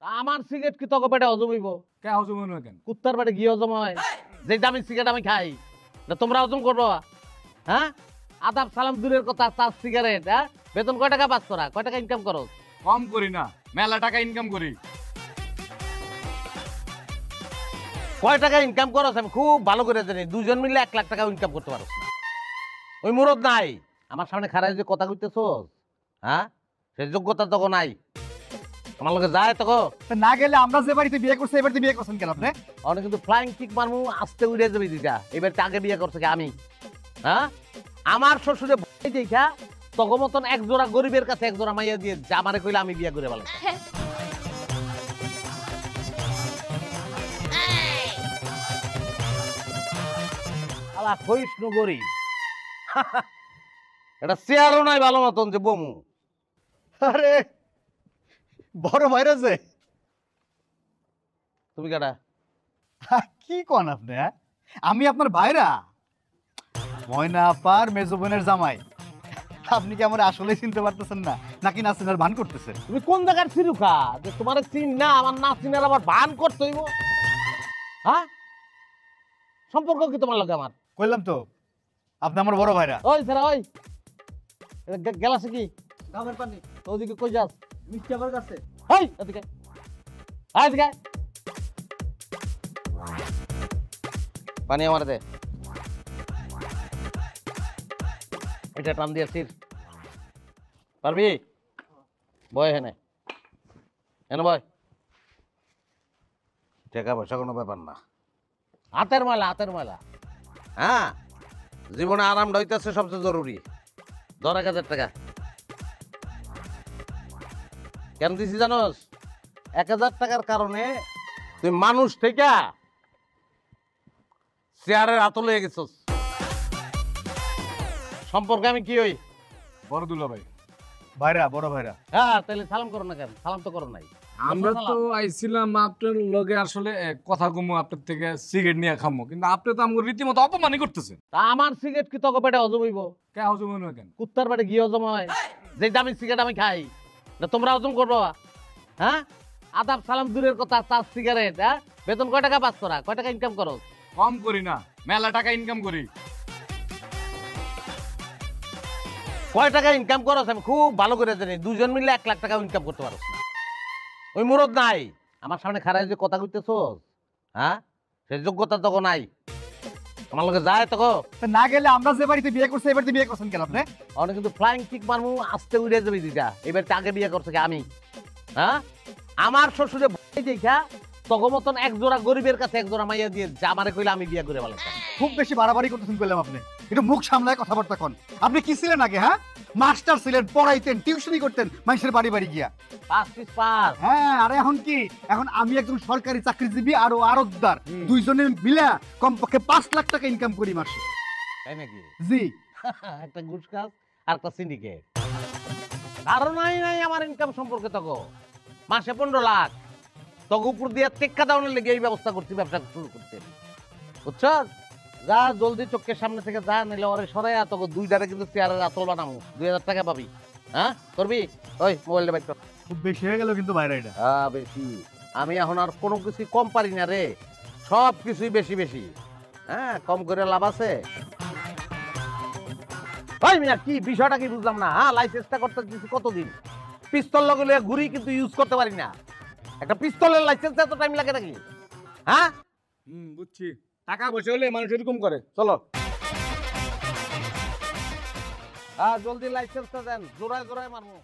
আমার সিগারেট কি তোকে পেটে হজম হইব? কে হজম হইব কেন? কুত্তার পেটে গিয়ে হজম হয়? যে দামি সিগারেট আমি খাই না তোমরা হজম করবো? হ্যাঁ, আদাব সালাম দূরের কথা, চার সিগারেট। হ্যাঁ, বেতন কয় টাকা পাস করা, কয় টাকা ইনকাম করো? কম করি না, মেলা টাকা ইনকাম করি। কয় টাকা ইনকাম করো আমি খুব ভালো করে জানি। দুজন মিলে 1 লাখ টাকা ইনকাম করতে পারো। ওই মুরদ নাই আমার সামনে খারাপ যে কথা কইতেছো, হ্যাঁ সে যোগ্যতা তখন নাই। আমার লোকে যায় তখন না গেলে আমরা যে বাড়িতে বিয়ে করছি এই বাড়িতে বিয়ে করছেন কেন আপনি? অনেক কিন্তু ফ্লাইং কিক মারমু, আস্তে উড়ে যাবে দিটা। এবার আগে বিয়ে করছে কি আমি? হ্যাঁ, আমার শ্বশুরে ভয় দেখা তখন মতন এক জোড়া গরিবের কাছে এক জোড়া মাইয়া দিয়ে আমারে কইলে আমি বিয়ে করে ভালো। আলা ক্ষয়িষ্ণু গরিব, এটা চেয়ারও নাই ভালো মতন যে বমু। আরে বড় ভাইরা যে তুমি কেডা? কি কোন আপনি? হ্যাঁ, আমি আপনার ভাইরা ময়না আপার মেজো বোনের জামাই। আপনি কি আমার আসলে চিনতে পারতেছেন না নাকি না চিনার ভান করতেছেন? তুমি কোন জায়গার ফিরুকা যে তোমার চিন না আমার না চিনার আবার ভান করতে হইব? হ্যাঁ, সম্পর্ক কি তোমার লগে আমার? কইলাম তো আপনি আমার বড় ভাইরা। ওই স্যার ওই গেলাছে কি গামের পানি তো ওদিকে কই যাস? মিষ্টি আমার কাছে। ওই এদিকে আয়, এদিকে আয়। পানি আমার দে, এটা টান দিয়ে সির পারবি? বয় হেনে এনে বয়। টাকা পয়সা কোনো ব্যাপার না, হাতের ময়লা হাতের ময়লা। হ্যাঁ, জীবনে আরামটা হইতেছে সবচেয়ে জরুরি। 10,000 টাকা কেন দিছি জানোস? 1000 টাকার কারণে তুই মানুষ থেকে চেয়ারের আতল হয়ে গেছস। সম্পর্কে আমি কি হই? বড় দুলা ভাই। ভাইরা বড় ভাইরা। হ্যাঁ, তাহলে সালাম করো না কেন? সালাম তো করো নাই। আমরা তো আইছিলাম আপনার লগে আসলে কথা কমু, আপনার থেকে সিগারেট নিয়ে খামো, কিন্তু আপনি তো আমাকে রীতিমতো অপমানই করতেছেন। তা আমার সিগারেট কি তোকে পেটে হজম হইব? কে হজম হইব কেন? কুত্তার পেটে গিয়ে হজম হয়? যে দামি সিগারেট আমি খাই না তোমরা হজম করবো? হ্যাঁ, আদাব সালাম দূরের কথা, চার সিগারেট। হ্যাঁ, বেতন কয় টাকা পাস করা, কয় টাকা ইনকাম করো? কম করি না, মেলা টাকা ইনকাম করি। কয় টাকা ইনকাম করো আমি খুব ভালো করে জানি। দুজন মিলে 1 লাখ টাকা ইনকাম করতে পারো। ওই মুরদ নাই আমার সামনে খারাপ যে কথা কইতেছো, হ্যাঁ সে যোগ্যতা তখন নাই। আমার লোকে যায় তখন না গেলে আমরা যে বাড়িতে বিয়ে করছি এই বাড়িতে বিয়ে করছেন কেন আপনি? অনেক কিন্তু ফ্লাইং কিক মারমু, আস্তে উড়ে যাবে দিটা। এবার আগে বিয়ে করছে কি আমি? হ্যাঁ, আমার শ্বশুরে ভয় দেখা তখন মতন এক জোড়া গরিবের কাছে এক জোড়া মাইয়া দিয়ে আমারে কইলে আমি বিয়ে করে ভালো। খুব বেশি বাড়াবাড়ি করতেছেন কইলাম আপনি। একটু মুখ সামলায় কথাবার্তা কোন। আপনি কি ছিলেন আগে? হ্যাঁ, মাস্টার ছিলেন, পড়াইতেন, টিউশনি করতেন মানুষের বাড়ি বাড়ি গিয়া। Pass piece pass. হ্যাঁ, আর এখন কি? এখন আমি একজন সরকারি চাকরিজীবী আর ও আরতদার, দুইজনে মিলে কমপক্ষে 5 লাখ টাকা ইনকাম করি মাসে। তাই নাকি? জি। একটা ঘুষ কাজ আর একটা সিন্ডিকেট। ধারণাই নাই আমার ইনকাম সম্পর্কে। তখন মাসে 15 লাখ তখন উপর দিয়ে টেক্কা দাউনের লেগে এই ব্যবস্থা করছি, ব্যবসা শুরু করছি। বুঝছ? যা জলদি চোখের সামনে থেকে যা, নিলে ওরে সরাইয়া তখন 2 ধারে কিন্তু চেয়ারের আতল বানাবো। 2000 টাকা পাবি। হ্যাঁ করবি? ওই মোবাইলটা বাইর কর। খুব বেশি হয়ে গেল কিন্তু বাইরে এটা। হ্যাঁ বেশি। আমি এখন আর কোনো কিছু কম পারি না রে, সব কিছুই বেশি বেশি। হ্যাঁ, কম করে লাভ আছে? ভাই মিয়া কি বিষয়টা কি বুঝলাম না। হ্যাঁ, লাইসেন্সটা করতে দিচ্ছি কতদিন, পিস্তল লগলে ঘুরি কিন্তু ইউজ করতে পারি না। একটা পিস্তলের লাইসেন্স এত টাইম লাগে নাকি? হ্যাঁ, বুঝছি। টাকা পয়সা হলে মানুষ এরকম করে। চলো। হ্যাঁ, জলদি লাইসেন্সটা দেন, জোড়ায় জোড়ায় মারবো।